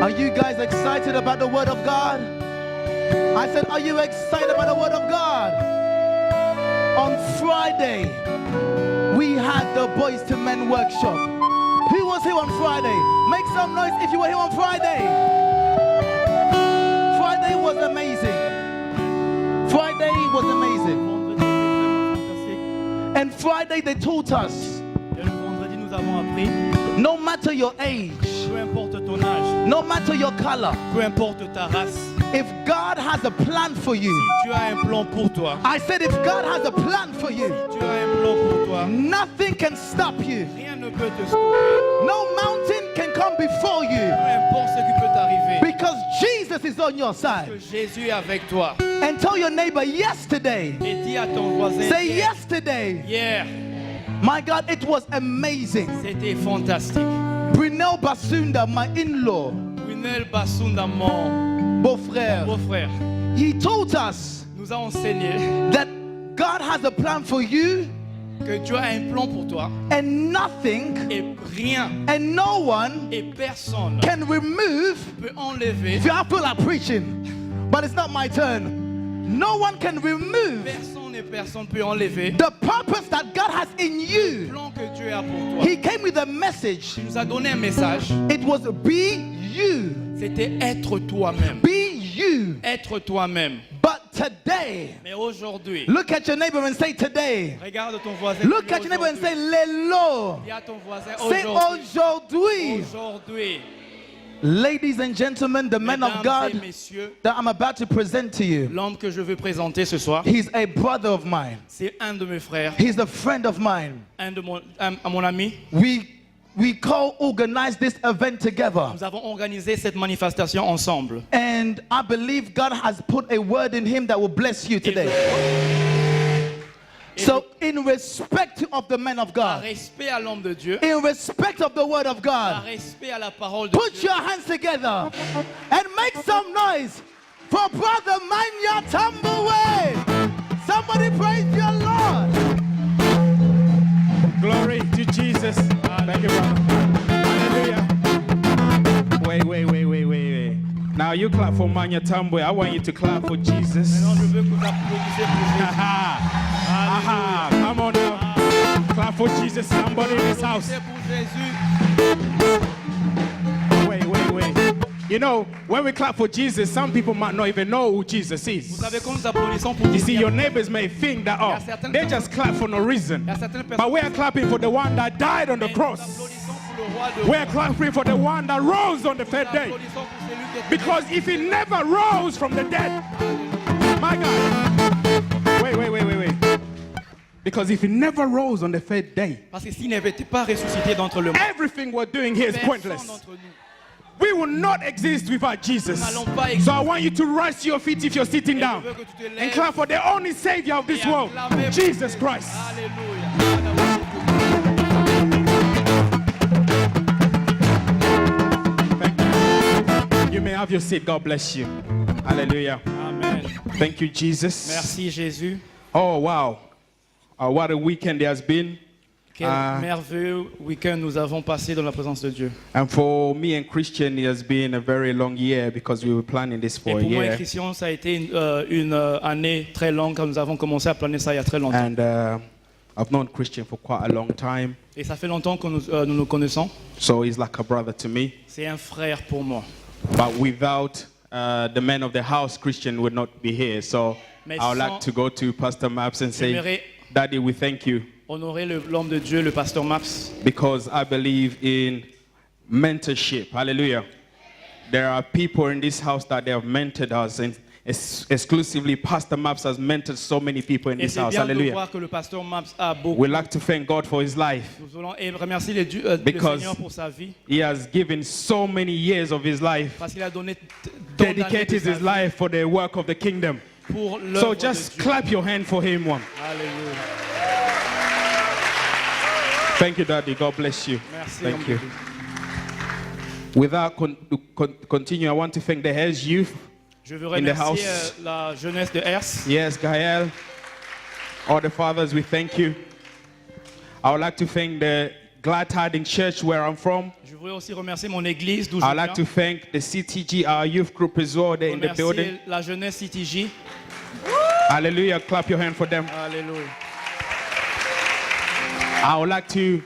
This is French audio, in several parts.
Are you guys excited about the Word of God? I said, are you excited about the Word of God? On Friday, we had the Boys to Men workshop. Who was here on Friday? Make some noise if you were here on Friday. Friday was amazing. Friday was amazing. And Friday they taught us, Et le vendredi, nous avons appris, no matter your age, peu importe ton âge, no matter your color, peu importe ta race, if God has a plan for you, si tu as un plan pour toi, I said if God has a plan for you, si tu as un plan pour toi, nothing can stop you. rien ne peut te stopper. No mountain can come before you Peu importe ce qui peut t'arriver, because Jesus is on your que side. Jésus est avec toi. And tell your neighbor, yesterday, Et dis à ton voisin, say hier, yesterday, hier, my God, it was amazing. c'était fantastique. Brunel Basunda, my in-law, Brunel Basunda, mon beau-frère, beau-frère, he told us nous a enseigné that God has a plan for you que Dieu a un plan pour toi and nothing et rien and no one et personne can remove. peut enlever. If I feel like preaching, but it's not my turn. No one can remove Personne et personne peut enlever the purpose that God has in le you. plan que Dieu a pour toi. He came with a message. Il nous a donné un message. It was be you. C'était être toi-même. Be you. Être toi-même. But today, Mais aujourd'hui, look at your neighbor and say today. regarde ton voisin. Look at your neighbor and say lelo. Dis à ton voisin Say aujourd'hui. aujourd'hui. Ladies and gentlemen, the man of Mesdames et God messieurs, that I'm about to present to you, l'homme que je veux présenter ce soir, he's a brother of mine. c'est un de mes frères, He's a friend of mine. un de mon ami. We co-organized this event together. Nous avons organisé cette manifestation ensemble. And I believe God has put a word in him that will bless you today. So in respect of the man of Par God, respect à l'homme de Dieu, in respect of the word of par God, respect à la parole de put Dieu, your hands together and make some noise for Brother Manya Tambuwe. Somebody praise your Lord. Glory to Jesus. Thank you, brother. Hallelujah. Wait. Now you clap for Manya Tambwe. I want you to clap for Jesus. maintenant je veux que vous applaudissez pour Jésus. Aha. Come on now. Clap for Jesus. Somebody in this house. Applaudissez pour Jésus. Wait. You know, when we clap for Jesus, some people might not even know who Jesus Vous is. savez quand nous applaudissons pour You Jésus, see, your neighbors may think that, oh, they just clap for no reason. il y a certaines But personnes we are clapping for the one that died on the nous cross. applaudissons pour le roi de We are clapping for the one that rose on the third nous day. applaudissons pour celui qui est Because if he never rose from the dead, my God. Wait. Because if he never rose on the third day, parce que s'il n'avait pas ressuscité d'entre les morts, everything we're doing here is personne pointless. d'entre nous. We will not exist without Jesus. Nous n'allons pas exister. So I want you to rise to your feet if you're sitting Et je down veux que tu te and lèves clap for the only Savior of this et world, acclamer Jesus pour- Christ. Alléluia. Thank you. You may have your seat. God bless you. Hallelujah. Amen. Thank you, Jesus. Merci Jésus. Oh, wow. What a weekend there has been. Quel merveilleux week-end nous avons passé dans la présence de Dieu. And for me and Christian, it has been a very long year because we were planning this Et for a pour moi et year. Christian, ça a été une année très longue quand nous avons commencé à planer ça il y a très longtemps. And I've known Christian for quite a long time. Et ça fait longtemps que nous connaissons. So he's like a brother to me. C'est un frère pour moi. But without the man of the house, Christian would not be here. So Mais I would sans- like to go to Pastor Maps and say, J'aimerais Daddy, we thank you honorer l'homme de Dieu, le pasteur Maps, because I believe in mentorship. Hallelujah. There are people in this house that they have mentored us, and exclusively Pastor Maps has mentored so many people in et this c'est house. bien de Hallelujah. voir que le pasteur Maps a beaucoup. We'd like to thank God for his life. Nous voulons remercier le Because- Seigneur pour sa vie, He has given so many years of his life, parce qu'il a donné tant d'années de dedicated sa his vie life for the work of the kingdom. pour So l'œuvre de just Dieu. clap your hand for him one. Alléluia. Thank you, Daddy. God bless you. Merci. Thank homme you. de Dieu. Without continue, I want to thank the Hairs Youth. Je veux In the remercier house. la jeunesse de Hers. Yes, Gael. All the fathers, we thank you. I would like to thank the Glad Tidings Church, where I'm from. Je voudrais aussi remercier mon église d'où je I'd like to viens. thank the CTG, our youth group as well, there in the building. Remercier la jeunesse CTJ. Hallelujah. Clap your hand for them. Alléluia. I would like to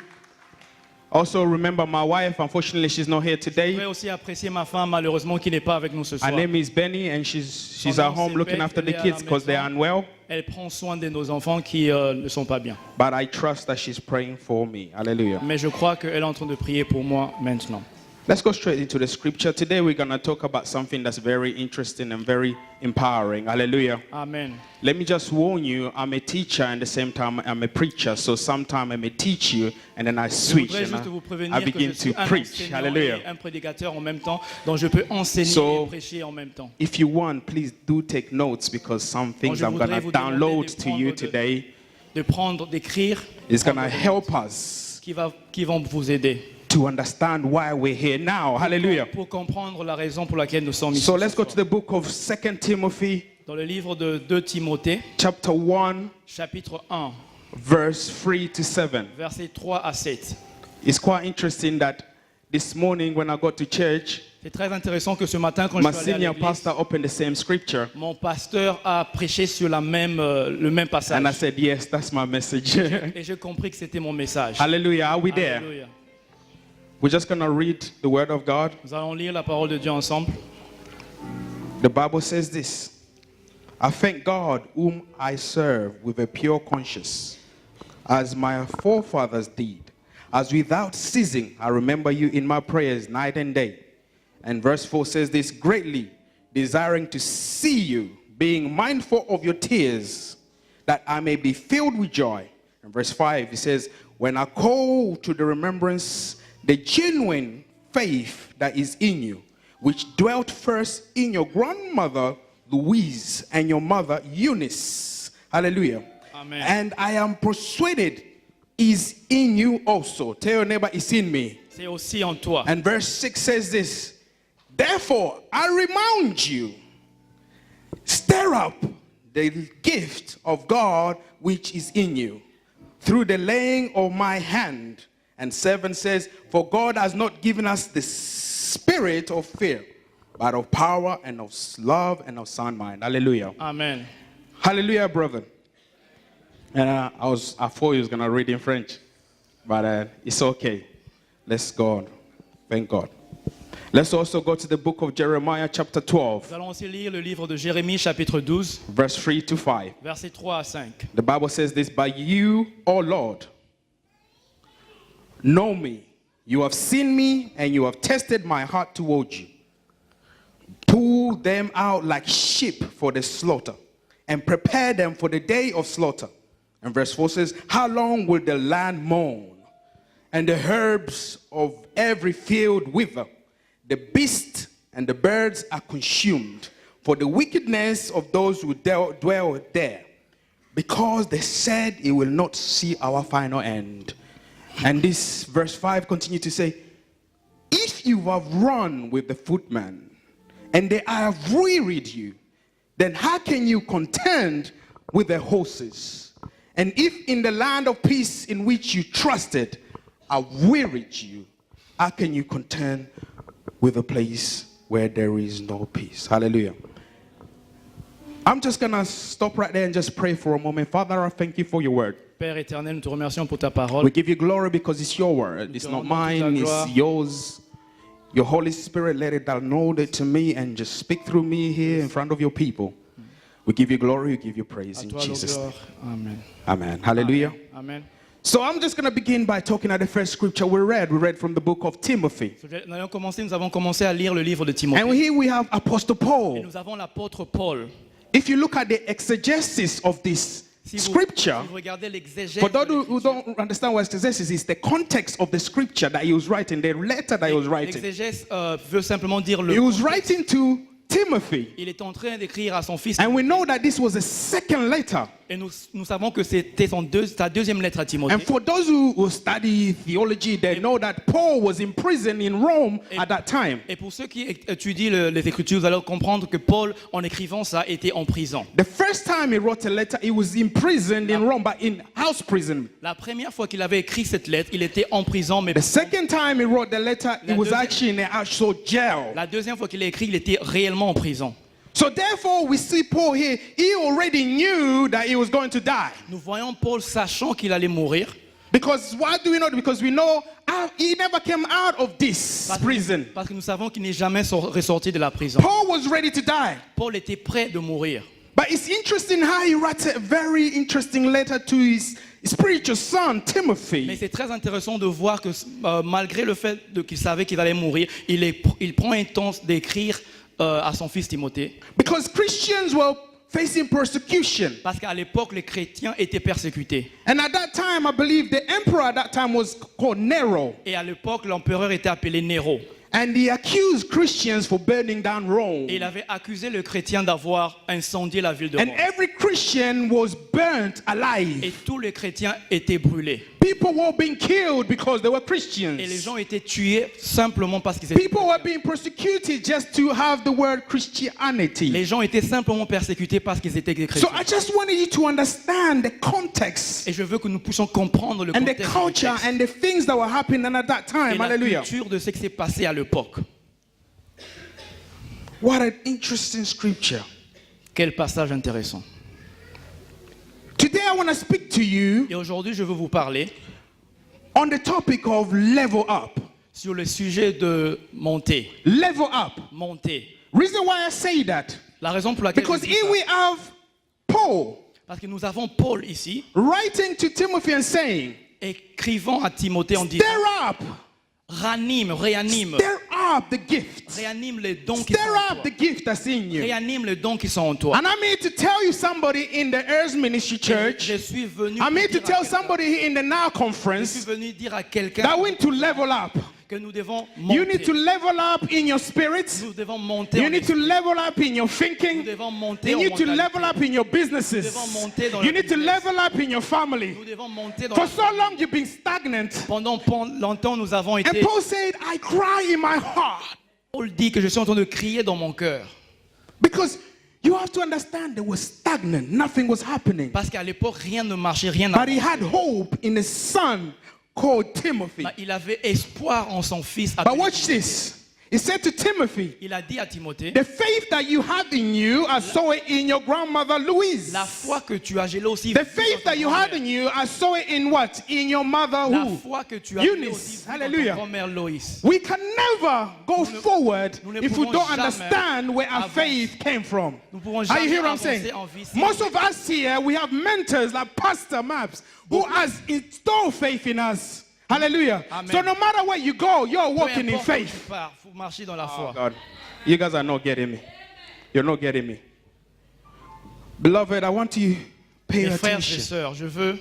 also remember my wife. Unfortunately, she's not here Je today. voudrais aussi apprécier ma femme, malheureusement, qui n'est pas avec nous ce soir. Her name is Benny, and she's Son at nom, home c'est looking Beth, after the elle est à kids la because they're maison. unwell. Elle prend soin de nos enfants qui ne sont pas bien. But I trust that she's praying for me. Hallelujah. Mais je crois qu'elle est en train de prier pour moi maintenant. Let's go straight into the scripture. Today we're going to talk about something that's very interesting and very empowering. Hallelujah. Amen. Let me just warn you, I'm a teacher and at the same time I'm a preacher. So sometimes I may teach you and then I Je switch voudrais and juste vous I prévenir que begin je suis to un preach. enseignant Hallelujah. et un prédicateur en même temps, donc je peux enseigner So, et prêcher en même temps. If you want, please do take notes because some things je I'm going voudrais to vous demander download de to you prendre today De prendre, d'écrire, is going to prendre des help notes us qui vont vous aider to understand why we're here now. Hallelujah. pour comprendre la raison pour laquelle nous sommes ici. So ce let's go soir. to the book of 2 Timothy Dans le livre de 2 Timothée, chapter 1 chapitre 1, verse 3 to 7. versets 3 à 7. It's quite interesting that this morning when I got to church, C'est très intéressant que ce matin, quand my je suis allé à senior l'église, pastor opened the same scripture. mon pasteur a prêché sur le même passage. And I said, yes, that's my message. Et j'ai compris que c'était mon message. Hallelujah. Are we there? Alléluia. We're just going to read the word of God. Nous allons lire la parole de Dieu ensemble. The Bible says this: I thank God whom I serve with a pure conscience, as my forefathers did. As without ceasing, I remember you in my prayers night and day. And verse 4 says this: greatly desiring to see you, being mindful of your tears, that I may be filled with joy. And verse 5, it says, when I call to the remembrance the genuine faith that is in you, which dwelt first in your grandmother Louise and your mother Eunice. Hallelujah. Amen. And I am persuaded is in you also. Tell your neighbor, it's in me. C'est aussi en toi. And verse 6 says this: therefore I remind you, stir up the gift of God which is in you through the laying of my hand. And 7 says, for God has not given us the spirit of fear, but of power and of love and of sound mind. Hallelujah. Amen. Hallelujah, brother. And I thought he was going to read in French, but it's okay. Let's go. Thank God. Let's also go to the book of Jeremiah chapter 12, Nous allons aussi lire le livre de Jérémie, chapitre 12, verse 3 to 5. versets 3 à 5. The Bible says this: but you, O Lord, know me. You have seen me and you have tested my heart towards you. Pull them out like sheep for the slaughter and prepare them for the day of slaughter. And verse 4 says, how long will the land mourn and the herbs of every field wither? The beasts and the birds are consumed for the wickedness of those who dwell there, because they said it will not see our final end. And this verse 5 continues to say, if you have run with the footman and they have wearied you, then how can you contend with the horses? And if in the land of peace in which you trusted have wearied you, how can you contend with a place where there is no peace? Hallelujah. I'm just going to stop right there and just pray for a moment. Father, I thank you for your word. Père éternel, nous te remercions pour ta parole. We give you glory because it's your word. It's not mine, it's yours. Your Holy Spirit, let it download it to me and just speak through me here in front of your people. We give you glory, we give you praise À in toi la Jesus' name. gloire. Amen. Amen. Hallelujah. Amen. So I'm just going to begin by talking at the first scripture we read. We read from the book of Timothy. Nous avons commencé à lire le livre de Timothée. And here we have Apostle Et Paul. nous avons l'apôtre Paul. If you look at the exegesis of this Si scripture, vous regardez l'exégèse for de those who l'Écriture, don't understand what exegesis is, the context of the scripture that he was writing, the letter that he was writing. l'exégèse veut simplement dire He le was contexte. writing to Timothy. Il est en train d'écrire à son fils. And we know that this was a second letter Et nous savons que c'était sa deuxième lettre à Timothée. And for those who study theology, they know that Paul was in prison in Rome at that time. Et pour ceux qui étudient les Écritures, vous allez comprendre que Paul, en écrivant ça, était en prison. The first time he wrote a letter, he was imprisoned in Rome, but in house prison. La première fois qu'il avait écrit cette lettre, il était en prison, mais The second time he wrote the letter, he was deuxième- actually in an actual jail. la deuxième fois qu'il a écrit, il était réellement en prison. So therefore, we see Paul here. He already knew that he was going to die. Nous voyons Paul sachant qu'il allait mourir. Because why do we know? Because we know he never came out of this prison. Parce que nous savons qu'il n'est jamais ressorti de la prison. Paul was ready to die. Paul était prêt de mourir. But it's interesting how he writes a very interesting letter to his spiritual son, Mais Timothy. c'est très intéressant de voir que malgré le fait qu'il savait qu'il allait mourir, il prend un temps d'écrire à son fils Timothée. Because Christians were facing persecution. Parce qu'à l'époque, les chrétiens étaient persécutés. And at that time, I believe the emperor at that time was called Nero. Et à l'époque, l'empereur était appelé Néro. And he accused Christians for burning down Rome. Et il avait accusé le chrétien d'avoir incendié la ville de And Rome. every Christian was burnt Et alive. tous les chrétiens étaient brûlés. People were being killed because they were Et les Christians. gens étaient tués simplement parce qu'ils étaient People were being persecuted just to have the word Christianity. Les gens étaient simplement persécutés parce qu'ils étaient des So chrétiens. I just wanted you to understand the context Et je veux que nous puissions comprendre le and the contexte du culture texte and the things that were happening at that et time. la Hallelujah. culture de ce qui s'est passé à l'époque. What an interesting scripture. Quel passage intéressant. Today I want to speak to you Et aujourd'hui, je veux vous parler on the topic of level up. sur le sujet de monter. Level up. Monter. Reason why I say that, La raison pour laquelle because je dis here ça, we have Paul parce que nous avons Paul ici, writing to Timothy and saying, écrivant à Timothée en disant stir up, réanime the gift. réanime les dons qui sont Stir en up toi. the gift that's in you. Réanime les dons qui sont en toi. And I'm here to tell you somebody in the Earth Ministry Church, Je suis venu I'm here to dire à tell quelqu'un- somebody here in the Now je suis Conference venu dire à quelqu'un that we need to level up. que nous devons You need to monter. level up in your spirit. Nous devons monter You en need to esprit. level up in your Nous thinking. devons monter You en need to mentalité. level up in your businesses. devons monter dans You le need to business. level up in your family. Nous devons monter dans For la- so long you've been stagnant. Pendant longtemps, nous avons And été... Paul said, I cry in my heart. Paul dit que je suis en train de crier dans mon cœur. Because you have to understand they were stagnant. Nothing was happening. Parce qu'à l'époque, rien ne marchait, rien But he n'avançait. had hope in his son called Timothy. Bah, il avait espoir en son fils. But watch this. He said to Timothy, Il a dit à Timothée, the faith that you have in you, I saw it in your grandmother Louise. la foi que tu as, je l'ai aussi The vue faith dans ta that you had grand-mère. in you, I saw it in what? In your mother La who? foi que tu as, je l'ai Eunice. aussi vue dans Hallelujah. ta grand-mère Loïs. We can never go forward nous ne if we pouvons don't jamais understand where our avancer. faith came from. Nous pouvons Are you jamais hearing what I'm saying? avancer en vie si Most on- of us here, we have mentors like Pastor Maps who has installed faith in us. Hallelujah. Amen. So no matter where you go, you're Peu walking in importe où tu faith. pars, faut marcher dans la foi. God, you guys are not getting me. You're not getting me. Beloved, I want you to pay Mes frères et attention. sœurs, je veux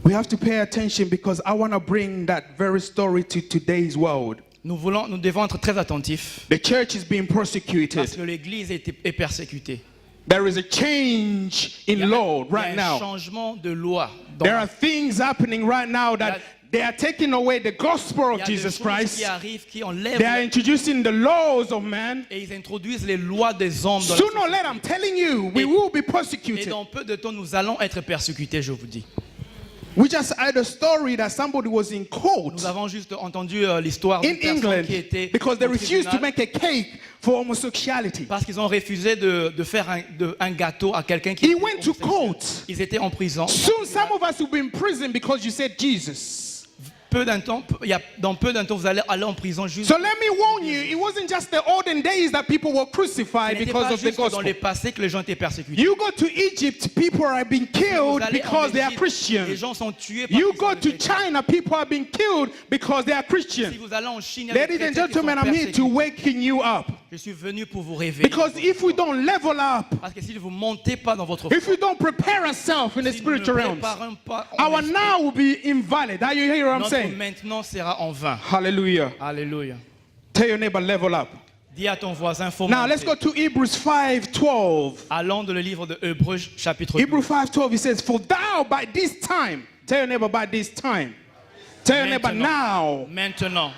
We have to pay attention because I want to bring that very story to today's world. nous devons être très attentifs The church is being persecuted. parce que l'Église est persécutée. There is a change in law Il y a right un now. changement de loi. There are things happening right now that they are taking away the gospel Il of y a des Jesus choses Christ. qui arrivent, qui enlèvent They are introducing the laws of man. et ils introduisent les lois des hommes. Dans la Sooner or société. later, I'm telling you, we Et- will be Et persecuted. dans peu de temps, nous allons être persécutés, je vous dis. We just heard a story that somebody was in court Nous avons juste entendu l'histoire in d'une personne England qui était because they au refused to tribunal make a cake for homosexuality. parce qu'ils ont refusé de faire un gâteau à quelqu'un qui He était went to homosexuel. court. Ils étaient en prison. Soon, some of us will be in prison because you said Jesus. Dans peu d'un temps, vous allez aller en prison juste. So let me warn you, it wasn't just the olden days that people were Ce crucified n'était because pas of the juste dans gospel. le passé que les gens étaient persécutés. You go to Egypt, people are being Vous killed allez en because they are Égypte, Les Christians. gens sont tués parce You qu'ils sont go des to chrétiens. China, people are being killed because they are Si Christians. vous allez en Chine, il y a des Ladies and chrétiens qui gentlemen, sont I'm here to persécutés. waken you up. Je suis venu pour vous réveiller. Because if we don't level up, Parce que si vous ne montez pas dans votre if foi, we don't prepare ourselves in the si nous ne spiritual realms, préparons pas en our esprit, now will be invalid. Are you hearing what I'm notre saying? maintenant sera en vain. Hallelujah. Alléluia. Tell your neighbor, level up. Dis à ton voisin Now let's fomenter. go to Hebrews 5:12. Allons dans le livre de Hébreux, chapitre Hebrews 12. 5:12, it says, "For thou by this time," tell your neighbor by this time. Tell your neighbor now. Maintenant,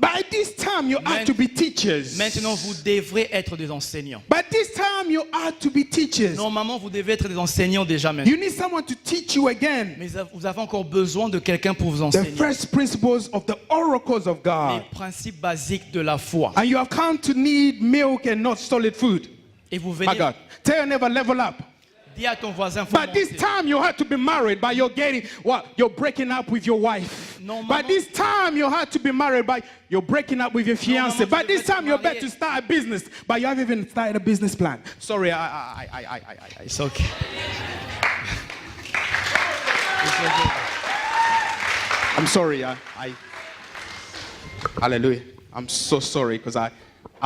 By this time you are to be teachers. maintenant, vous devrez être des enseignants. By this time you are to be teachers. Normalement, vous devez être des enseignants déjà maintenant. You need someone to teach you again Mais vous avez encore besoin de quelqu'un pour vous the enseigner first principles of the oracles of les God. principes basiques de la foi. And you have come to need milk and not solid food. Et vous My venez, God. Tell your neighbor, level up. dis à ton voisin By this fomenter. time you had to be married, but you're getting what? You're breaking up with your wife. Normalement- By this time you had to be married, but you're breaking up with your fiance. Normalement, By tu this devrais time te you're about marier. to start a business, but you haven't even started a business plan. Sorry, It's okay. I'm sorry. Hallelujah. I'm so sorry because I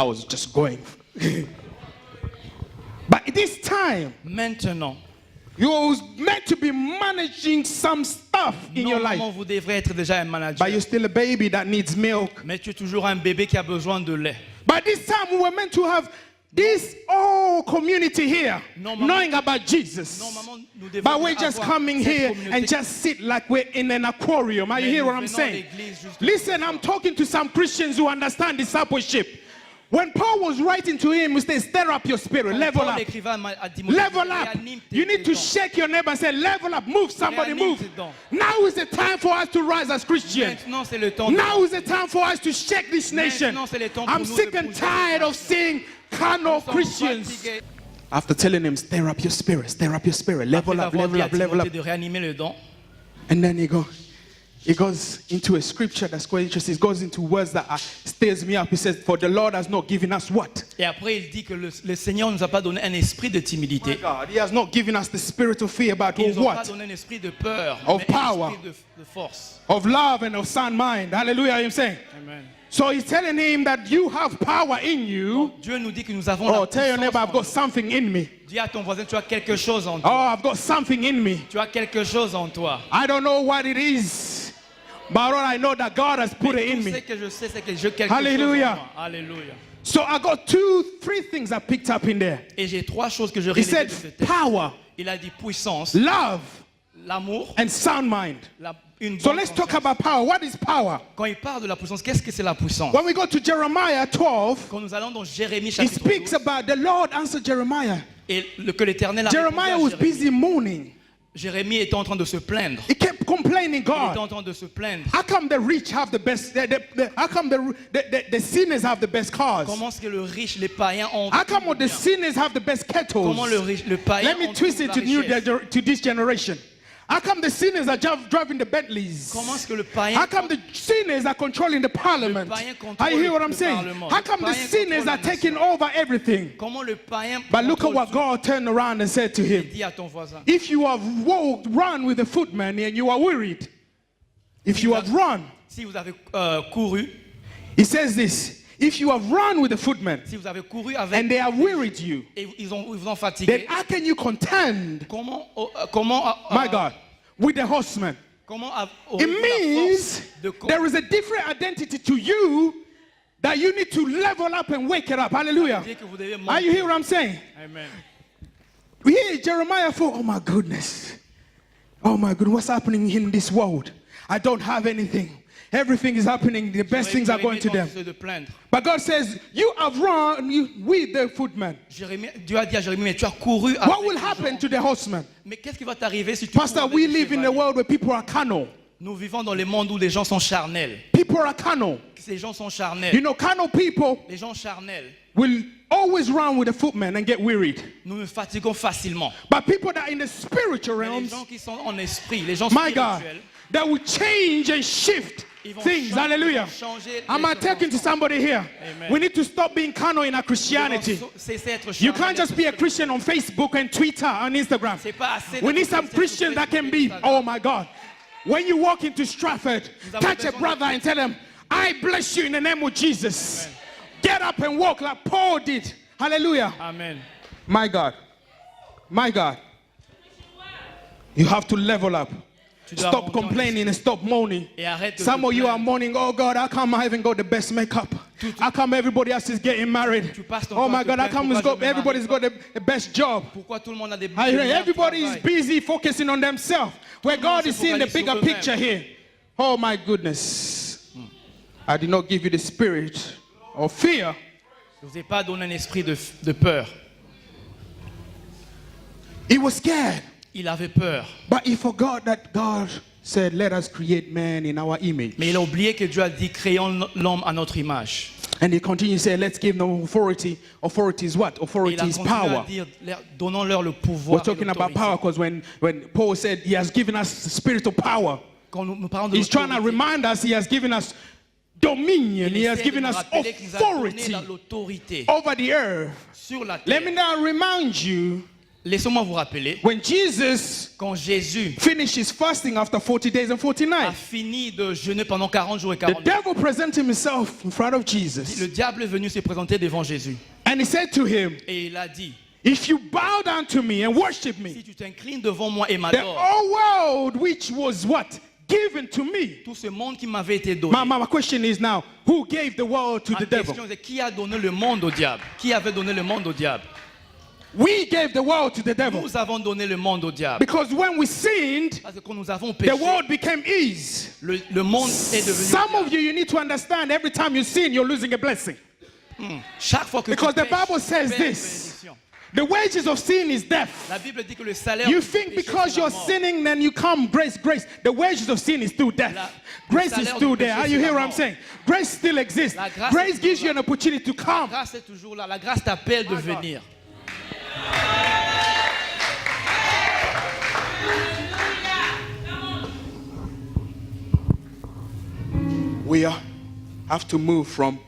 was just going. But this time, Maintenant, you was meant to be managing some stuff in your life. normalement, vous devrez être déjà un But manager. you're still a baby that needs milk. Mais tu es toujours un bébé qui a besoin de lait. By this time, we were meant to have this whole community here Normalement- knowing about Jesus. Normalement, nous devons But we're just avoir coming cette here communauté. and just sit like we're in an aquarium. Are you Mais hear nous what I'm venons à saying? l'église juste- Listen, I'm talking to some Christians who understand discipleship. When Paul was writing to him, he said, stir up your spirit, Quand level Paul up. écrivait à Timothée, Level up. réanime tes You need to dents. shake your neighbor and say, level up, move, somebody Réanime move. tes dents. Now is the time for us to rise as Christians. Maintenant, c'est le temps de- Now is the time for us to shake this nation. Maintenant, c'est le temps pour I'm nous sick de and bouger tired cette of seeing carnal Nous sommes Christians. fatigués. After telling him, stir up your spirit, level Après up, avoir dit à level up. Timothée de réanimer le don, And then he goes into a scripture that's quite interesting. He goes into words that stirs me up. He says, for the Lord has not given us what? et après il dit que le Seigneur nous a pas donné un esprit de timidité. God, he has not given us the spirit of fear, but Il of nous a pas what? donné un esprit de peur, Of mais un power. esprit de force. Of love and of sound mind. Hallelujah, I'm saying. Amen. So he's telling him that you have power in you. Dieu nous dit que nous avons Oh, la tell your puissance neighbor, I've en got nous. something in me. Dis à ton voisin, tu as quelque chose en Oh, toi. I've got something in me. Tu as quelque chose en toi. I don't know what it is, but all I know that God has put Mais it in tout ce me. que je sais, c'est que j'ai quelque Hallelujah. chose en moi. Alléluia. So I got three things I picked up in there. Et j'ai trois choses que je He relève said de ce texte. power, Il a dit puissance, love, l'amour, and sound mind. une So bonne let's talk conscience. about power. What is power? Quand il parle de la puissance, qu'est-ce que c'est la puissance? When we go to Jeremiah 12, Quand nous allons dans Jérémie it chapitre speaks 12, about the Lord answered Jeremiah. et que l'Éternel a répondu Jeremiah à was Jérémie. busy mourning. Jérémie était en train de se plaindre. He kept complaining, Il était en God, train de se plaindre. how come the rich have the best, how come the sinners have the best cars? Comment est-ce que le riche, les païens ont How come the bien? sinners have the best kettles? Comment le païen Let me ont twist toute it la to, richesse? to this generation. How come the sinners are driving the Bentleys? Comment est-ce que le païen How come the sinners are controlling the parliament? païen contrôle I hear what I'm le saying. parlement. How Le come the païen sinners contrôle are la taking nation. over everything? Comment le païen But look at contrôle what tout? God turned around and said to him. Dis à ton voisin. If you have run with a footman and you are worried, if you have run, Si vous avez couru, he says this, if you have run with a footman si vous avez couru avec and they have wearied you, et ils vous ont then fatigué, how can you contend, comment my God, with the horseman? comment It aurez-vous la means force de there is a different identity to you that you need to level up and wake it up. Hallelujah. dire que vous devez Are you monter? hear what I'm saying? Amen. Here, Jeremiah thought, oh my goodness. Oh my goodness, what's happening in this world? I don't have anything. Everything is happening. The best things are going to them. De plaindre. But God says, you have run with the footman. Dieu a dit à Jérémie, mais tu as couru avec What will les happen gens. to the horseman? Mais qu'est-ce qui va t'arriver si tu cours Pastor, avec we des live in a chevaliers? world where people are carnal. Nous vivons dans le monde où les gens sont charnels. People are carnal. Ces gens sont charnels. You know, carnal people Les gens charnels, will always run with a footman and get wearied. nous nous fatiguons facilement. But people that are in the spiritual Mais les realms, gens qui sont en esprit, les gens my God, spirituels, that will change and shift ils vont things. changer- Hallelujah. ils vont changer Am les I talking to somebody here? Amen. We need to stop being carnal in our Ils Christianity. vont cesser d'être You charnels, can't just be a d'être Christian on Facebook and Twitter and Instagram. C'est pas assez We d'être need some chrétien Christians sur that can Facebook be, et Instagram. oh my God. When you walk into Stratford, avons touch a besoin brother de- and tell him, I bless you in the name of Jesus. Get up and walk like Paul did. Hallelujah. Amen. My God. My God. You have to level up. Tu dois Stop monter en complaining and stop moaning. Et arrête de Some te of you are plaindre. moaning, oh God, how come I haven't got the best makeup? How come everybody else is getting married? Tu passes ton Oh temps my à te God, how plaindre, come pourquoi je me everybody's got the best job? Pourquoi tout le monde a des I hear meilleurs everybody is travail? busy focusing on themselves, where God is seeing the focalise sur bigger eux-mêmes. picture here. Oh my goodness. I did not give you the spirit of fear. Je ne vous ai pas donné un esprit de peur. He was scared, Il avait peur. but he forgot that God said, let us create man in our image. Mais il a oublié que Dieu a dit créons l'homme à notre image. And he continued to say, let's give them authority. Authority is what? Et Authority il a is continué power. à dire donnons-leur le We're pouvoir. et talking about l'autorité. power because when Paul said he has given us the spirit of power, Quand nous parlons de he's trying to l'autorité, remind us he has given us dominion. il He has essaie de given nous us rappeler qu'il nous a donné authority l'autorité over the earth. sur la Let terre. me now remind you, Laissez-moi vous rappeler, when Jesus quand Jésus finished his fasting after 40 days and 40 a nights, fini de jeûner pendant 40 jours et the 40 nuits, devil presented himself in front of Jesus. le diable est venu se présenter devant Jésus. And he said to him, Et il a dit, if you bow down to me and worship si me, tu t'inclines devant moi et the m'adores, whole world which was what? Given to me. tout ce monde qui m'avait été donné. My question is now, who gave the world to Ma the devil? question est qui a donné le monde au diable? Qui avait donné le monde au diable? We gave the world to the devil. Nous avons donné le monde au diable. Because when we sinned, Parce que quand nous avons péché, the world became ease. le monde est devenu Some diable. of you need to understand every time you sin, you're losing a blessing. Chaque fois que Because tu the pêches, Bible says tu perds une this. bénédiction. The wages of sin is death. La Bible dit que le salaire You du think péché, because c'est la you're mort. sinning, then you come grace. The wages of sin is still death. Le Grace is salaire still du there. péché, Are you c'est hear la what I'm mort. saying? Grace still exists. La grâce Grace est gives toujours you an opportunity to La come. grâce est toujours là. La grâce t'appelle de venir. We have to move from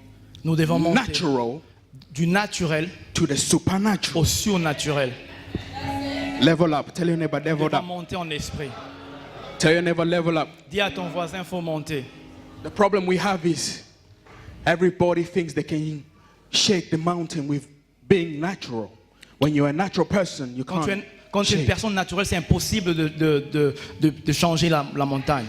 Nous devons monter natural du naturel to the supernatural. au surnaturel. Level up. Tell your neighbor, Nous level devons up. monter en esprit. Tell your neighbor, level up. Dis à ton voisin, faut monter. The problem we have is everybody thinks they can shake the mountain with being natural. When you're a natural person, you Quand can't tu es une shake. personne naturelle, c'est impossible de changer la montagne.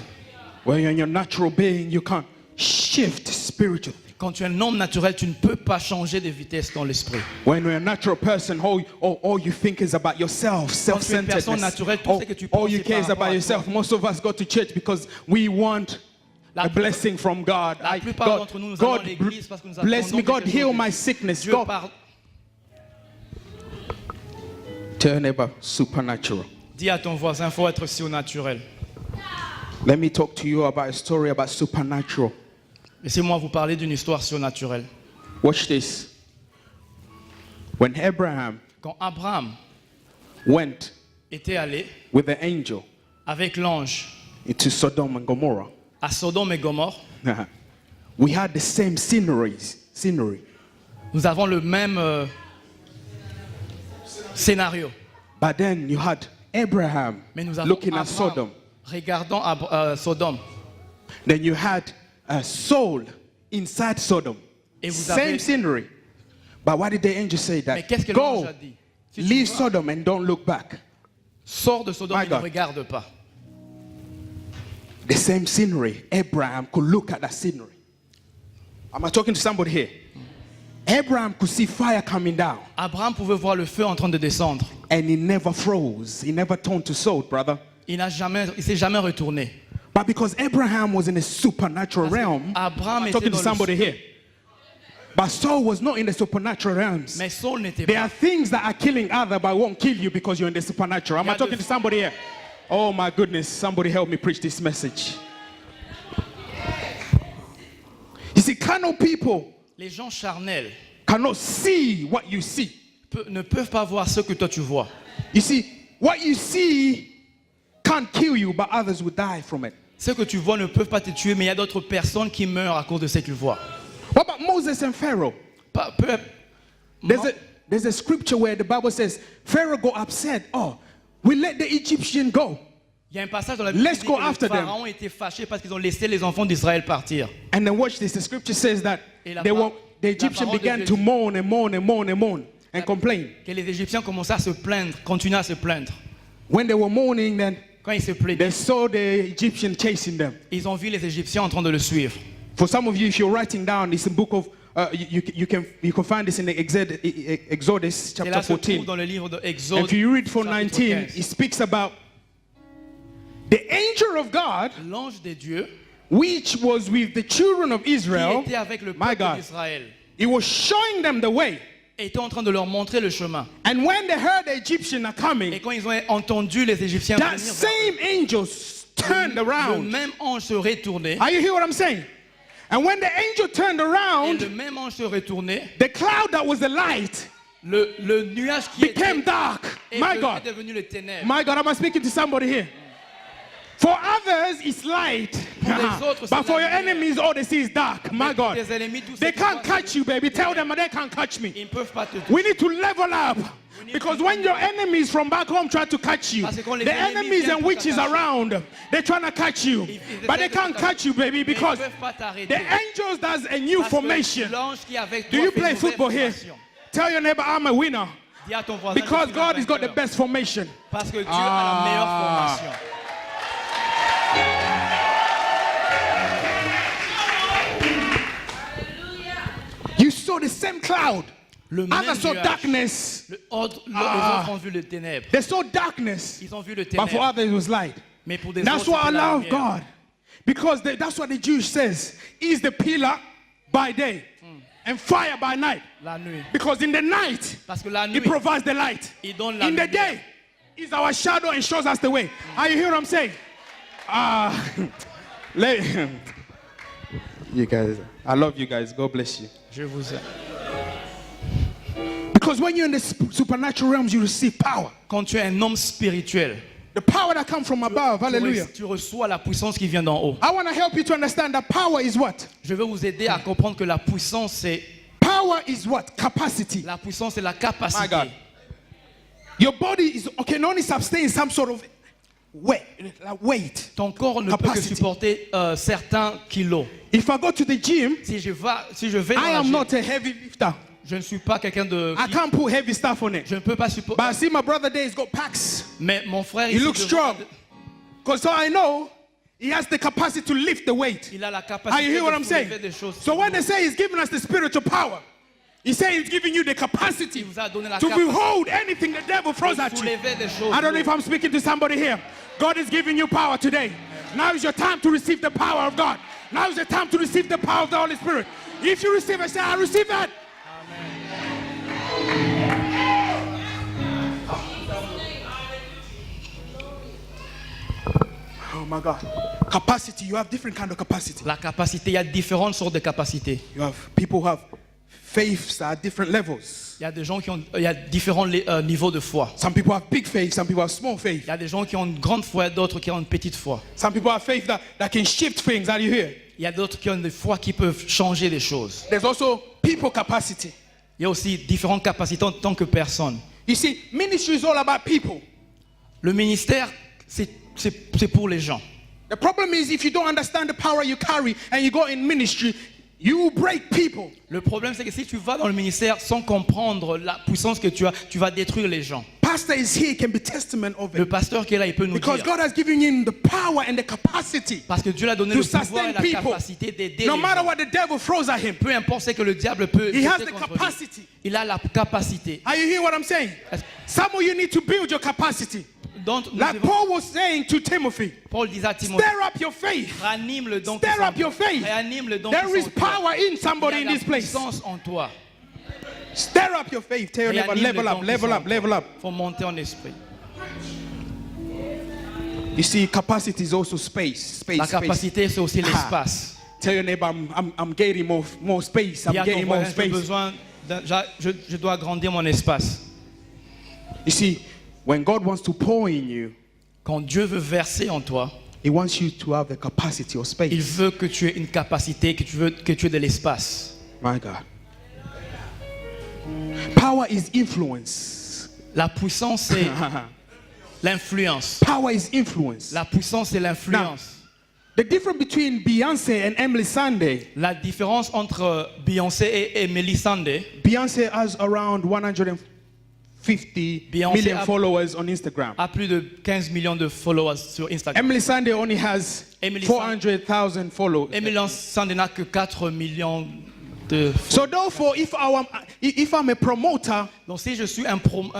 When you're in your natural being, you can't shift spiritually. Quand tu es un homme naturel, tu ne peux pas changer de vitesse dans l'esprit. When you're a natural person, all you think is about yourself, Quand tu es une personne self-centeredness. naturelle, tout ce que tu penses, All you c'est care par is rapport about à yourself. toi. Most of us go to church because we want La a blessing from God. La plupart d'entre nous, nous allons à l'église parce que nous bless attendons me. God, quelque chose heal de my Dieu. sickness. Dieu God, parle. tell your neighbor, supernatural. Dis à ton voisin, il faut être surnaturel. Let me talk to you about a story about supernatural. Laissez-moi vous parler d'une histoire surnaturelle. Watch this. When Abraham Quand Abraham went était allé with the angel avec l'ange into Sodom and Gomorrah, à Sodome et Gomorre, we had the same scenery. nous avons le même scénario. But then you had Abraham Mais nous avons looking at Abraham Sodom. regardant Sodome. Then you had Saul inside Sodom. Et vous Same avez- scenery. But why did the angel say Mais that? qu'est-ce que Go, l'ange a dit? Si tu leave vas, Sodom and don't look back. sors de Sodome My et ne God. regarde pas. The same scenery. Abraham could look at that scenery. Am I talking to somebody here? Abraham could see fire coming down Abraham pouvait voir le feu en train de descendre. and he never froze. He never turned to salt, brother. Il s'est jamais retourné. But because Abraham was in a supernatural realm, Abraham I'm était talking to dans somebody le here. But Saul was not in the supernatural realms. Mais Saul n'était There pas. are things that are killing others but won't kill you because you're in the supernatural. Am I Il y a talking de- to somebody here? Oh my goodness, somebody help me preach this message. You see, carnal people Les gens charnels cannot see what you see. ne peuvent pas voir ce que toi tu vois. You see, what you see can't kill you, but others will die from it. Ce que tu vois ne peuvent pas te tuer, mais il y a d'autres personnes qui meurent à cause de ce qu'ils voient. What about Moses and Pharaoh? There's a scripture where the Bible says Pharaoh got upset. Oh, we let the Egyptian go. Il y a un passage dans la Bible Let's qui dit go que after les them. pharaons étaient fâchés parce qu'ils ont laissé les enfants d'Israël partir. And then watch this. The scripture says that Et la the parole Egyptian de began Dieu to dit- moan and moan and moan and moan and complain. Que les Égyptiens commençaient à se plaindre, continuaient à se plaindre. When they were moaning, then Quand ils se plaignaient, they saw the Egyptian chasing them. ils ont vu les Égyptiens en train de le suivre. For some of you, if you're writing down, it's a book you can find this in the Exodus Cela chapter se trouve 14. dans le livre And d'Exode. if you read from chapitre 19, 15. it speaks about the angel of God, L'ange des dieux which was with the children of qui Israel. était avec le My peuple God. d'Israël He was showing them the way. était en train de leur montrer le chemin. And when they heard the Egyptians are Et coming, quand ils ont entendu les Égyptiens that venir, same angel turned le around. même ange se retournait. Are you hear what I'm saying? And when the angel turned Et around, le même ange se retournait. the cloud that was the light Le nuage qui became était dark. My God. devenu les ténèbres. My God, am I speaking to somebody here? For others, it's light. les autres, But c'est for la your lumière. enemies, all they see is dark. My Mais pour God. tes ennemis, tout ce They qu'ils can't voient, catch you, baby. Tell them they can't catch me. ils ne peuvent pas te toucher. We need to level up. Because when your enemies from back home try to catch you, Parce que quand les the ennemis enemies viennent and pour witches t'attaquer, around, they're trying to catch you. ils But they essaient de can't t'attaquer. catch you, baby, Mais ils ne because peuvent pas t'arrêter. the angels does a new Parce que formation. l'ange qui est avec Do toi you fait play une nouvelle football here? formation. Tell your neighbor, I'm a winner. Dis à ton voisin, Because je suis un God has got the vainqueur. best formation. Parce que Dieu a la meilleure formation. You saw the same cloud. Le même Others saw nuage. darkness. Les autres ont vu le ténèbre. They saw darkness. Ils ont vu le But for ténèbre. others, it was light. Mais pour des That's autres, what I c'était la love lumière. God. Because that's what the Jewish says. He's the pillar by day and fire by night. La nuit. Because in the night, Parce que la He nuit, provides the light. il donne la In the lumière. day, He's our shadow and shows us the way. Are you hear what I'm saying? You guys, I love you guys. God bless you. Je vous aime. Because when you're in the supernatural realms, you receive power. Quand tu es un homme spirituel, The power that comes from above. Hallelujah. tu reçois la puissance qui vient d'en haut. I want to help you to understand that power is what? Je veux vous aider à comprendre que la puissance, c'est Power is what? Capacity. la puissance, c'est la My capacité. God. Your body can only sustain some sort of weight. Ton corps ne peut que Capacity. supporter certains kilos. If I go to the gym, Si je vais dans I la am gym, not a heavy lifter. je ne suis pas quelqu'un de... I can't put heavy stuff on it. Je ne peux pas But supporter... I see my brother there, he's got packs. Mais mon frère, He ici looks devant- strong. Because so I know he has the capacity to lift the weight. il a la Are capacité you hear what de I'm soulever saying? des choses. So when they say he's giving us the spiritual power, he's saying he's giving you the capacity Il vous a donné la to capacité behold anything the devil throws de at you. soulever des choses. I don't know if I'm speaking to somebody here. God is giving you power today. Now is your time to receive the power of God. Now is the time to receive the power of the Holy Spirit. If you receive it, say, I receive that. Oh my God. Capacity, you have different kind of capacity. La capacité, il y a différentes sortes de capacités. You have people who have faiths at different levels. Il y a des gens qui ont, il y a différents niveaux de foi. Some people have big faith, some people have small faith. Il y a des gens qui ont une grande foi, d'autres qui ont une petite foi. Some people have faith that can shift things. Are you here? Il y a d'autres qui ont des foi qui peuvent changer des choses. There's also people capacity. Il y a aussi différentes capacités en tant que personne. You see, ministry is all about people. Le ministère, c'est pour les gens. The problem is if you don't understand the power you carry and you go in ministry, you will break people. Le problème, c'est que si tu vas dans le ministère sans comprendre la puissance que tu as, tu vas détruire les gens. Pastor is here, can be testament of Le it. pasteur qui est là, il peut nous Because dire. God has given him the power and the capacity Parce que Dieu lui a donné to le pouvoir sustain et la people. capacité d'aider No les matter gens. what the devil throws at him. Peu importe ce que le diable peut He has jeter the contre lui. capacity. Il a la capacité. Are you hearing what I'm saying? Est-ce- Some of you need to build your capacity. Donc, nous Like devons- Paul was saying to Timothy, Paul disait à Timothée, stir up your faith. ranime le don Stir up your faith. Réanime le don There qui is sont en toi. power in Il somebody y a in la this place. puissance en toi. Stir up your faith. Tell your neighbor, Réanime level le up, don qui level sont en up, toi. level up. Faut monter en esprit. You see, capacity is also space. La Space. capacité, c'est aussi l'espace. Tell your neighbor, I'm getting more space. I'm Dis à ton getting more voisin, j'ai space. besoin je dois agrandir mon espace. You see, when God wants to pour in you, Quand Dieu veut verser en toi, He wants you to have the capacity or il space. veut que tu aies une capacité, que tu aies de l'espace. My God. Power is influence. La puissance, c'est l'influence. Power is influence. La puissance, c'est l'influence. The difference between Beyonce and Emily Sande, La différence entre Beyoncé et Melisande, Beyonce has around 150 Beyonce million a- followers on Instagram. a plus de 15 millions de followers sur Instagram. Emily Sande only has Emily 400,000 followers. Melisande n'a que 4 millions So therefore, if I'm a promoter, Donc si je suis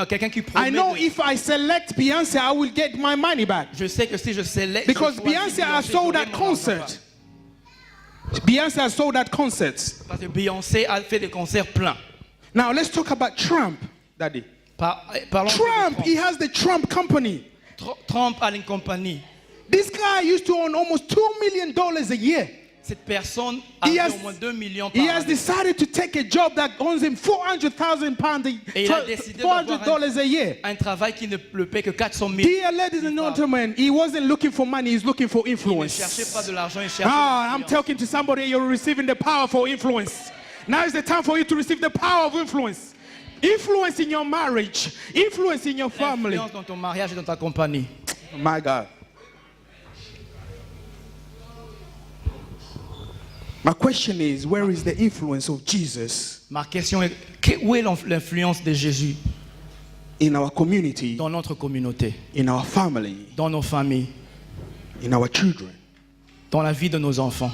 quelqu'un qui I promet, know if I select Beyonce, I will get my money back. je sais que si je sélectionne, Because Beyonce has sold that concert. Beyonce has sold that concert. Parce que Beyoncé a fait des concerts pleins. Now let's talk about Trump, Daddy. Parlons Trump, de he has the Trump company. Trump a une compagnie. This guy used to earn almost $2 million a year. Cette personne a He fait has, au moins 2 millions he par has année. decided to take a job that earns him $400,000 Et il a décidé d'avoir $400 a year. un travail qui ne le paie que 400 000. Dear ladies and gentlemen, he wasn't looking for money, he's looking for Il ne cherchait influence. pas de l'argent, il cherchait Ah, I'm l'influence. talking to somebody, you're receiving the power for influence. Now is the time for you to receive the power of influence. Influence in your marriage, influence in your family. L'influence dans ton mariage et dans ta compagnie. My God. My question is, where is the influence of Jesus Ma question est, où est l'influence de Jésus in our community, dans notre communauté, in our family, dans nos familles, in our children? dans la vie de nos enfants?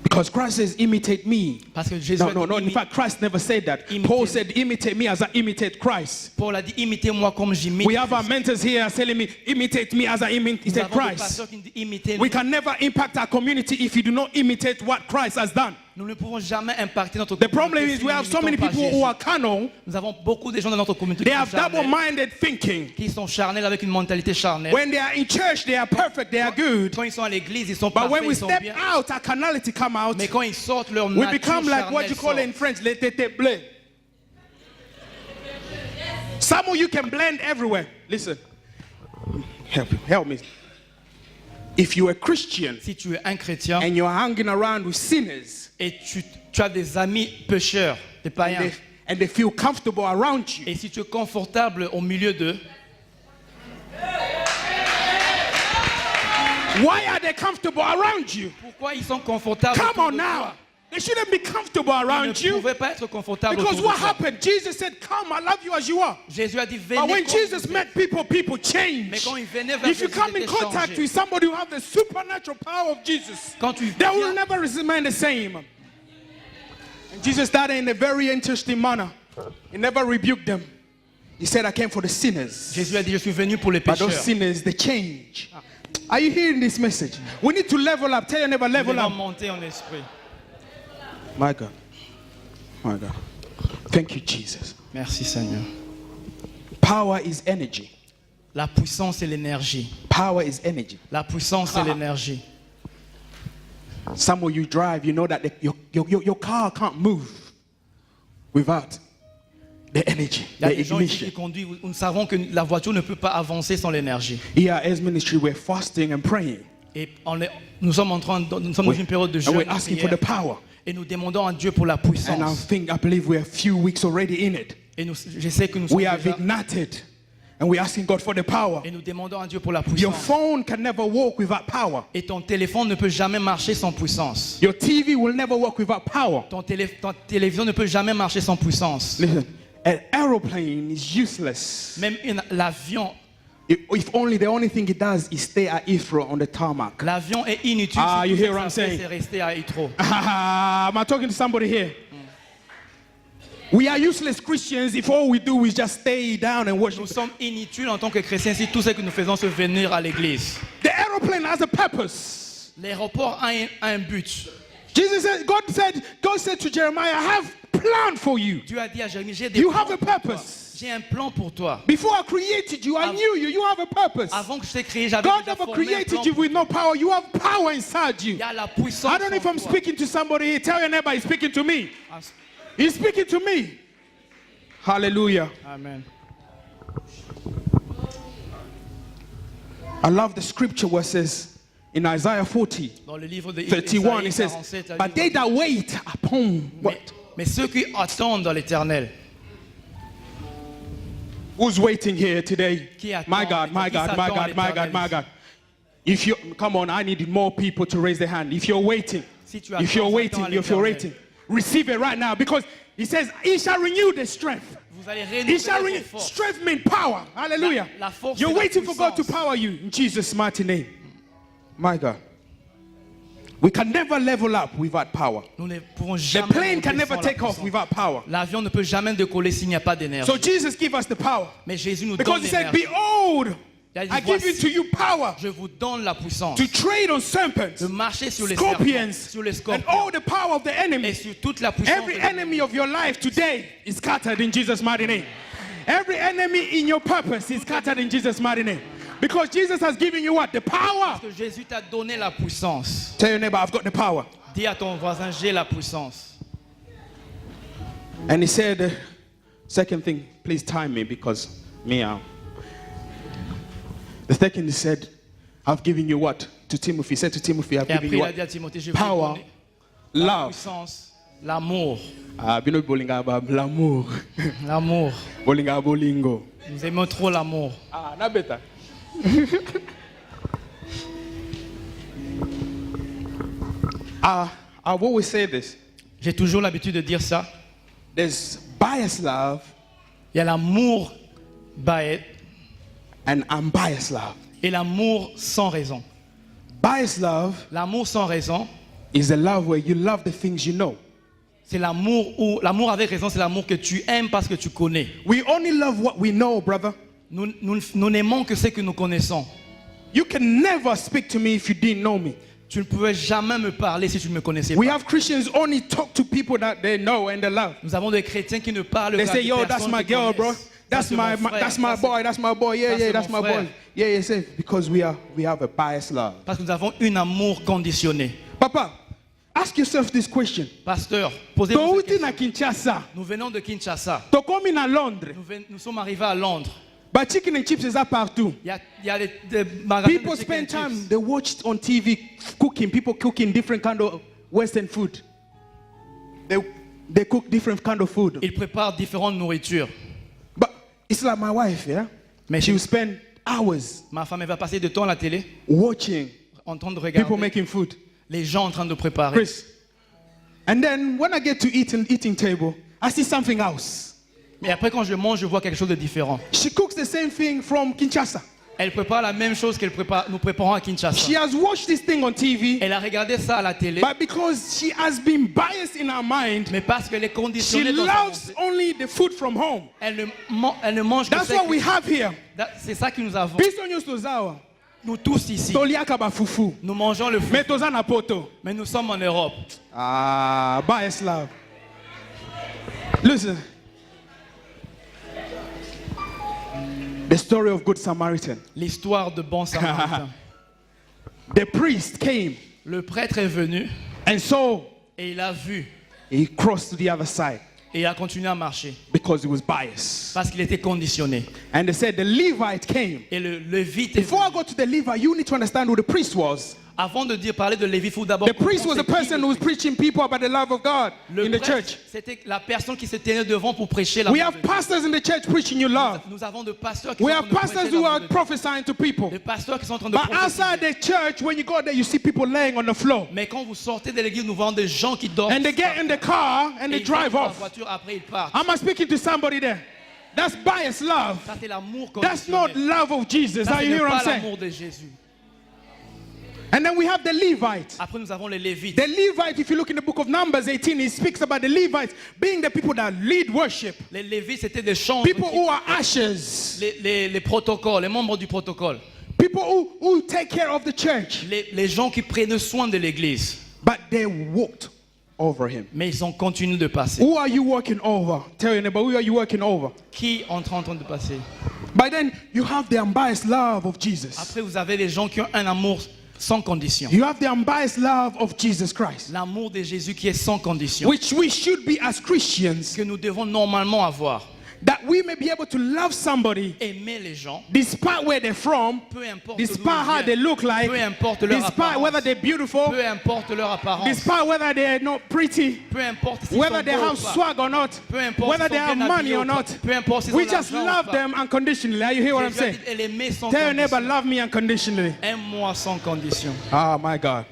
Because Christ says, imitate me. Parce que Jésus No, a no, no. dit, In fact, Christ never said that. Imitez Paul me. said, imitate me as I imitate Christ. Paul a dit, imitez-moi comme j'imite. We have our mentors here telling me, imitate me as I Nous imitate avons des Christ. pasteurs qui disent, imitez-nous. We can never impact our community if you do not imitate what Christ has done. Nous ne pouvons jamais impacter notre The communauté. problem is si we nous have so n'imitons many pas people Jésus. who are carnal. Nous avons beaucoup de gens dans notre communauté They qui have sont charnels, double-minded thinking. qui sont charnels avec une mentalité charnelle. When they are in church, they are perfect, they are good. Quand ils sont à l'église, ils sont But when parfaits, we ils sont step bien. out, our carnality come out. Mais quand ils sortent, leur We nature become like what you charnelle call sort. in French, les tétés bleus. Some of you can blend everywhere. Listen, help me. If you're a Christian Si tu es un chrétien and you're hanging around with sinners et tu as des amis pécheurs, des païens, and they feel comfortable around you, et si tu es confortable au milieu d'eux, why are they comfortable around you? pourquoi ils sont confortables Come autour on de now. toi? They shouldn't be comfortable Ils around ne you. pouvaient pas être confortables Because autour what de toi. happened? Jesus said, come, I love you as you are. Jésus a dit, venez But when comme Jesus vous met people, people Mais change. quand il venait vers If you Jésus, come ils in étaient contact changés. with somebody who has the supernatural power of Jesus, Quand tu they will viens- never remain the same. And Jesus started in a very interesting manner. He never rebuked them. He said, I came for the sinners. Jésus a dit, je suis venu pour les But those pécheurs. sinners, they change. Are you hearing this message? We need to level up. Tell your neighbor, Nous level devons up. monter en esprit. My God. My God. Thank you, Jesus. Merci Seigneur. Power is energy. La puissance et l'énergie. Power is energy. La puissance et l'énergie. Some of you drive, you know that your car can't move without the energy, Il y a the des gens ici qui ignition. conduisent, où nous savons que la voiture ne peut pas avancer sans l'énergie. Here at As Ministry, we're fasting and praying. Et nous sommes dans une période de And jeûne we're et asking for prière. the power. Et nous demandons à Dieu pour la And puissance. I believe we're a few weeks already in it. Et je sais que nous sommes We have déjà, ignited. And we're asking God for the power. et nous demandons à Dieu pour la Your puissance. phone can never walk without power. Et ton téléphone ne peut jamais marcher sans puissance. Your TV will never work without power. Ta télévision ne peut jamais marcher sans puissance. Listen, an aeroplane is useless. Même l'avion, If only the only thing it does is stay at Heathrow on the tarmac. l'avion est inutile. Ah, si you tout hear ce what que ça I'm fait, saying? c'est rester à Heathrow. Am I talking to somebody here? We are useless Christians if all we do is just stay down and worship. Nous sommes inutiles en tant que chrétiens si tout ce que nous faisons c'est venir à l'église. The aeroplane has a purpose. L'aéroport a un but. Jesus said, God said to Jeremiah, I have plan for you. Dieu a dit à Jérémie, j'ai des You plans have a pour toi. purpose. J'ai un plan pour toi. Before I created you, I knew you. You have a purpose. Avant que je t'ai créé, j'avais God déjà never formé un created plan you pour with toi. no power. You have power inside you. Il y a la puissance I don't know if en I'm toi. speaking to somebody here. Tell your neighbor he's speaking to me. He's speaking to me. Hallelujah. Amen. I love the scripture where it says in Isaiah 40, Dans le livre de 31, Isaïe it says, 47, but they that wait upon what? mais ceux qui attendent dans l'éternel, Who's waiting here today? Qui attend? My God, my Qui God, my s'attend à God, my God, l'éternel? my God. If you come on, I need more people to raise their hand. If you're waiting, Si tu if you're attends, waiting, attends à if you're l'éternel. waiting, receive it right now because he says, He shall renew the strength. vous allez He renouveler shall renew vos forces. strength means power. Hallelujah. La force You're et la waiting for God to puissance. power you in Jesus' mighty name. My God. We can never level up without power. Nous ne pouvons The jamais plane can monter never sans la take off puissance. without power. L'avion ne peut jamais décoller s'il n'y a pas d'énergie. So Jesus give us the power. Mais Jésus nous Because donne he said, l'énergie. behold, Il a dit, I give voici, to you power je vous donne la puissance to trade on serpents, de marcher sur les scorpions, serpents, sur les and scorpions all the power of the et enemy. sur toute la puissance. Every de l'ennemi. enemy of your life today is scattered in Jesus' mighty name. Every enemy in your purpose is scattered in Jesus' mighty name. Because Jesus has given you what? The power. Parce que Jésus t'a donné la puissance. Tell your neighbor, I've got the power. Dis à ton voisin, j'ai la puissance. And he said, second thing, please time me because the second he said, I've given you what? To Timothy. He said to Timothy, I've Et given après, you il a what? dit à Timothée, je vais te Power, donner la love. puissance, l'amour. Bino bolinga ba l'amour. L'amour. Bolinga bolingo. Nous aimons trop l'amour. Na better. I've always said this. J'ai toujours l'habitude de dire ça. There's biased love Il y a l'amour bête and unbiased love. et l'amour sans raison. Biased love L'amour sans raison, is a love where you love the things you know. c'est l'amour avec raison, c'est l'amour que tu aimes parce que tu connais. We only love what we know, brother. Nous n'aimons que ce que nous connaissons. You can never speak to me if you didn't know me. Tu ne pouvais jamais me parler si tu ne me connaissais We pas. have Christians only talk to people that they know and they love. Nous avons des chrétiens qui ne parlent They qu'à say, des yo, that's personnes my qu'ils girl, bro. connaissent. That's Ça, c'est mon frère. that's my Ça, c'est- boy. That's my boy. Yeah, ça, yeah, c'est that's mon my frère. boy. Yeah, yeah, say because we have a biased love. Parce que nous avons un amour conditionné. Papa, ask yourself this question. Pasteur, posez-vous cette Touti na question. Kinshasa. Nous venons de Kinshasa. Tokomi na Londres. Nous sommes arrivés à Londres. But chicken and chips is that partout. Il y a des magasins People de chicken spend and time, chips. they watch on TV cooking, people cooking different kind of Western food. They cook different kind of food. Ils préparent différentes nourritures. But it's like my wife, yeah? Mais She will spend hours ma femme elle va passer du temps à la télé watching en train de people regarder making food. les gens en train de préparer. Chris. And then when I get to eating table, I see something else. Mais après quand je mange, je vois quelque chose de différent. She cooks the same thing from Kinshasa. Elle prépare la même chose nous préparons à She Kinshasa. has watched this thing on TV, Elle a regardé ça à la télé, but because she has been biased in her mind, mais parce qu'elle est she conditionnée dans sa loves pensée, only the food from home. elle ne mange que That's ce what we que- have here. C'est ça que nous avons. Biso nyonso zawa. Nous tous ici, Toliaka ba fufu. nous mangeons le fruit, Mais toza na poto. mais nous sommes en Europe. Biased love. Listen. The story of Good Samaritan. L'histoire de bon samaritain. The priest came Le prêtre est venu and so et il a vu he crossed to the other side et il a continué à marcher because he was biased. parce qu'il était conditionné. And they said the Levite came. Et le Lévite est Before I venu. go to the Levite, you need to understand who the priest was. Avant de parler de Lévi, il faut d'abord The priest was the comprendre person who was preaching people about the love of God le in the prêtre, church. c'était la personne qui se tenait devant pour prêcher la We parole have de Dieu. pastors in the church preaching you love. Nous avons des pasteurs qui We sont en have train de pastors prêcher who l'amour are de Dieu. prophesying to people. Des pasteurs qui sont en train de But prophétiser. outside the church, when you go there, you see people laying on the floor. Mais quand vous sortez de l'église, nous voyons des gens qui dorment. And they get in the car and Et they ils drive sortent de la off. voiture, après ils partent. Am I speaking to somebody there? That's biased love. Ça c'est l'amour That's not conditionnel. love of Jesus. Ça Are ce you n'est hear what pas I'm saying? l'amour de Jésus. And then we have the Levite. Après nous avons les Lévites. The Levite, if you look in the book of Numbers 18, it speaks about the Levites being the people that lead worship. Les Lévites c'était des chants, People who are ushers. les protocoles, les membres du protocole. People who take care of the church. Les gens qui prenaient soin de l'église. But they walked over him. Mais ils ont continué de passer. Who are you working over? Tell your neighbor, who are you working over? Qui est en train de passer? By then, you have the unbiased love of Jesus. Après vous avez les gens qui ont un amour sans condition. You have the unbiased love of Jesus Christ, L'amour de Jésus qui est sans condition. which we should be as Christians, Que nous devons normalement avoir. that we may be able to love somebody Aimer les gens, despite where they're from, peu importe d'où despite ils how they viennent, look like, peu importe leur despite apparence, whether they're beautiful, peu importe leur apparence, despite whether they're not pretty, peu importe s'ils whether sont they beaux have ou pas, swag or not, peu importe whether s'ils they sont have bien money habillés or ou pas, not, peu importe s'ils we ont just l'argent ou love pas. them unconditionally. Are you hear what I'm Jésus a saying? dit, elle aimait sans Tell your neighbor, condition. love me unconditionally. Aime-moi sans condition. Oh my God.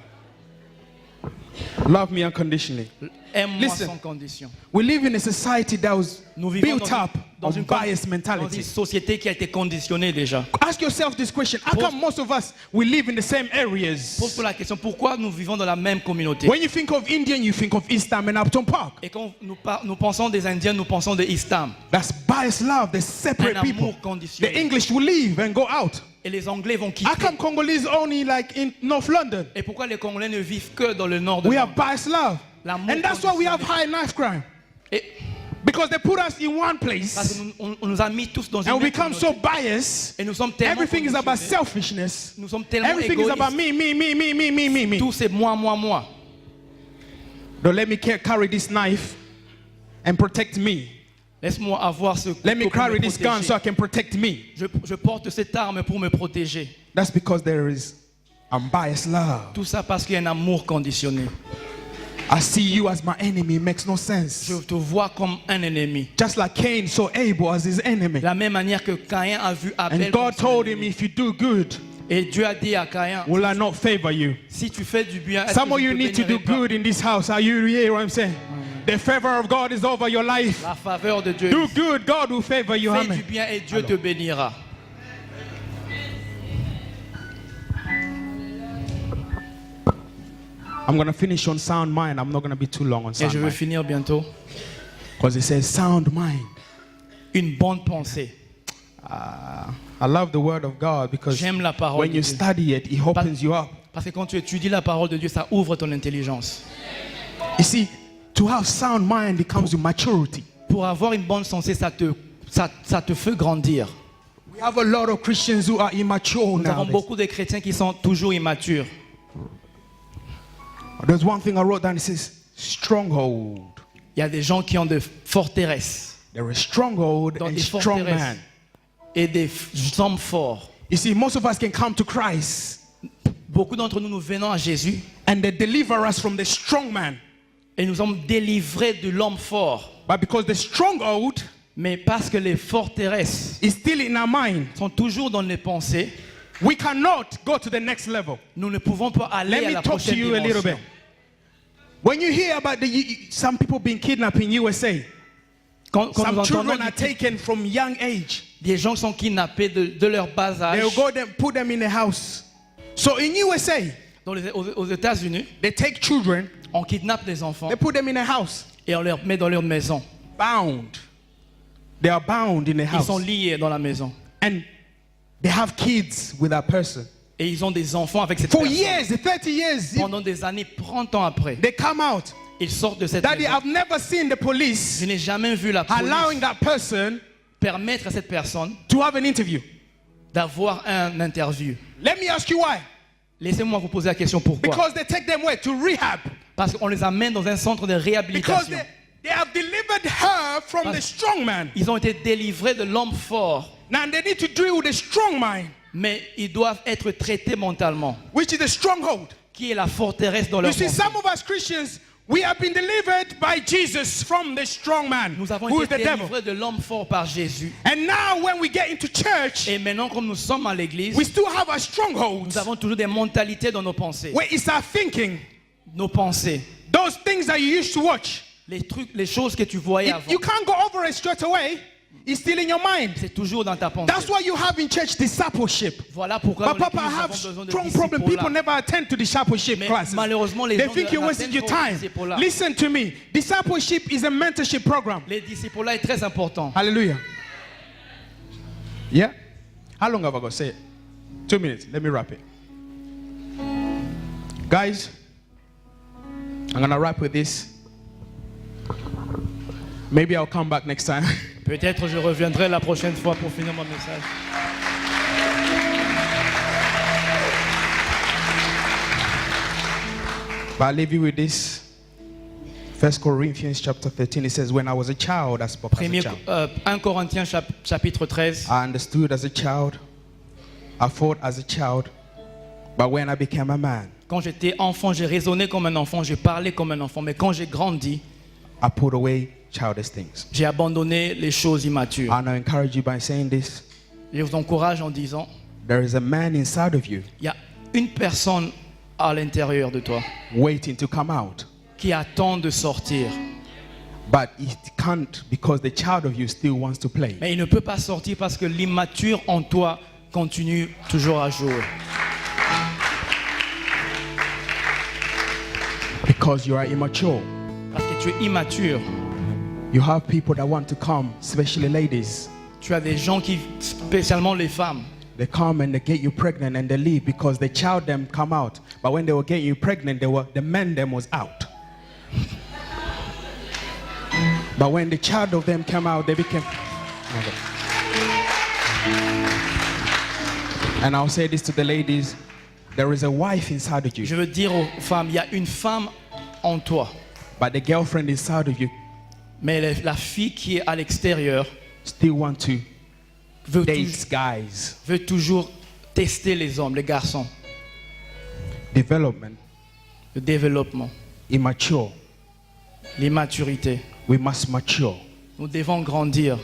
Love me unconditionally. Aime-moi Listen. sans condition. We live in a society that was Nous vivons built dans up of biased dans une mentality. société qui a été conditionnée déjà. Ask yourself this question. How come most of us, we live in the same areas? Pose-toi la question, pourquoi nous vivons dans la même communauté? When you think of Indian, you think of Eastham and Upton Park. Et quand nous pensons des Indiens, nous pensons de Eastham. That's biased love. They separate Un people. amour conditionnel. The English will leave and go out. Et les Anglais vont How quitter. come Congolese only like in North London? Et pourquoi les Congolais ne vivent que dans le nord de We Londres? have biased love. L'amour And that's why we have high knife crime. Et Because they put us in one parce place que on nous a mis tous dans une and we même become communauté. so biased. Et nous sommes tellement Everything is about conditionnés. selfishness. Nous sommes tellement Everything is égoïstes. about me. Tout c'est moi, moi, moi. Don't let me carry this knife and protect me. Laisse-moi avoir ce Let me couteau pour carry me this gun protéger. so I can protect me. Je porte cette arme pour me protéger. That's because there is unbiased love. Tout ça parce qu'il y a un amour conditionné. I see you as my enemy. It makes no sense. Je te vois comme un ennemi. Just like Cain saw Abel as his enemy. De la même manière que Caïn a vu Abel. And God comme son told ennemi. him, if you do good, Et Dieu a dit à Caïn, will I not favor you? si tu fais du bien, est-ce Some que of je you te need to do bénirai pas? good in this house. Are you hear what I'm saying? The favor of God is over your life. La faveur de Dieu. Do good, God will favor you. Fais du Amen. bien et Dieu te bénira. I'm going to finish on sound mind. I'm not going to be too long on Et sound je vais mind. finir bientôt. Because it says sound mind. Une bonne pensée. I love the word of God because J'aime la parole when de you Dieu. study it, it opens you up. Parce que quand tu étudies la parole de Dieu, ça ouvre ton intelligence. You see, to have sound mind, it comes with maturity. Pour avoir une bonne pensée, ça te fait grandir. We have a lot of Christians who are immature Nous avons now. beaucoup de chrétiens qui sont toujours immatures. There's one thing I wrote down. It says stronghold. Il y a des gens qui ont des forteresses There is stronghold dans and des strong forteresses man. et des hommes forts. You see, most of us can come to Christ Beaucoup d'entre nous, nous venons à Jésus and they deliver us from the strong man. et nous sommes délivrés de l'homme fort. But because the stronghold Mais parce que les forteresses is still in our mind, sont toujours dans les pensées, we cannot go to the next level. nous ne pouvons pas aller Let à me la talk to prochaine you a little dimension. bit. When you hear about some people being kidnapped in USA, Quand some nous children entendons are taken from young age. des gens sont kidnappés de leur bas âge, They'll go them, put them in a house. So in USA, aux États-Unis, they take children, on kidnappe des enfants they put them in a house, et on les met dans leur maison. bound. They are bound in a Ils sont house. liés dans la maison. And they have kids with that person. Et ils ont des enfants avec cette For personne. years, 30 years, Pendant des années, 30 ans après, they come out. ils sortent de cette Daddy, maison. I've never seen the police Je n'ai jamais vu la police allowing that person permettre à cette personne to have an interview. d'avoir un interview. Let me ask you why. Laissez-moi vous poser la question pourquoi. Because they take them where? To rehab. Parce qu'on les amène dans un centre de Because réhabilitation. they have delivered her from the Parce- strong man. Ils ont été délivrés de l'homme fort, Now they need to deal with the strong mind, mais ils doivent être traités mentalement, which is the stronghold. qui est la forteresse dans You leur see, pensée. some of us Christians, we have been delivered by Jesus from the strong man, Nous avons who is été the devil. délivrés de l'homme fort par Jésus. And now when we get into church, Et maintenant, comme nous sommes à l'église, we still have our strongholds, nous avons toujours des mentalités dans nos pensées. where it's our thinking, Nos pensées. those things that you used to watch. Les trucs, les choses que tu voyais avant, You can't go over it straight away. It's still in your mind. c'est toujours dans ta pensée. That's why you have in church discipleship. Voilà pourquoi But dans Papa, I l'église, nous have avons besoin de strong problem. People disciples-là. never attend to discipleship Mais classes. malheureusement, les They gens think you're wasting n'attendent your pas aux time. disciples-là. Listen to me. Discipleship is a mentorship program. Les disciples-là est très important. Hallelujah. Yeah? How long have I got? Say it. 2 minutes. Let me wrap it. Guys, I'm going to wrap with this. Maybe I'll come back next time. Peut-être je reviendrai la prochaine fois pour finir mon message. But I'll leave you with this. 1 Corinthians chapter 13, it says, when I was a child, I spoke as a child. 1 Corinthiens chapitre 13. I understood as a child. I thought as a child. But when I became a man, Quand j'étais enfant, j'ai raisonné comme un enfant, j'ai parlé comme un enfant. Mais quand j'ai grandi, I put away childish things. j'ai abandonné les choses immatures. And I encourage you by saying this. Je vous encourage en disant, There is a man inside of you il y a une personne à l'intérieur de toi waiting to come out. qui attend de sortir. But it can't because the child of you still wants to play. Mais il ne peut pas sortir parce que l'immature en toi continue toujours à jouer. Because you are immature. Parce que tu es immature. You have people that want to come, especially ladies. Tu as des gens qui, spécialement les femmes, They come and they get you pregnant and they leave because the child them come out. But when they were getting you pregnant, the man them was out. But when the child of them came out, they became. And I'll say this to the ladies: there is a wife inside of je you, veux dire aux femmes, il y a une femme en toi. but the girlfriend inside of you Mais la fille qui est à l'extérieur still want to veut, date guys. veut toujours tester les hommes, les garçons. Development, Le développement, immature. l'immaturité. We must mature Nous devons grandir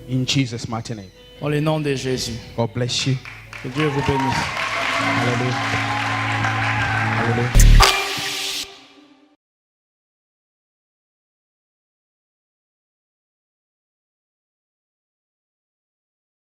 in Jesus' mighty name. dans le nom de Jésus. God bless you. Que Dieu vous bénisse. Hallelujah. Hallelujah.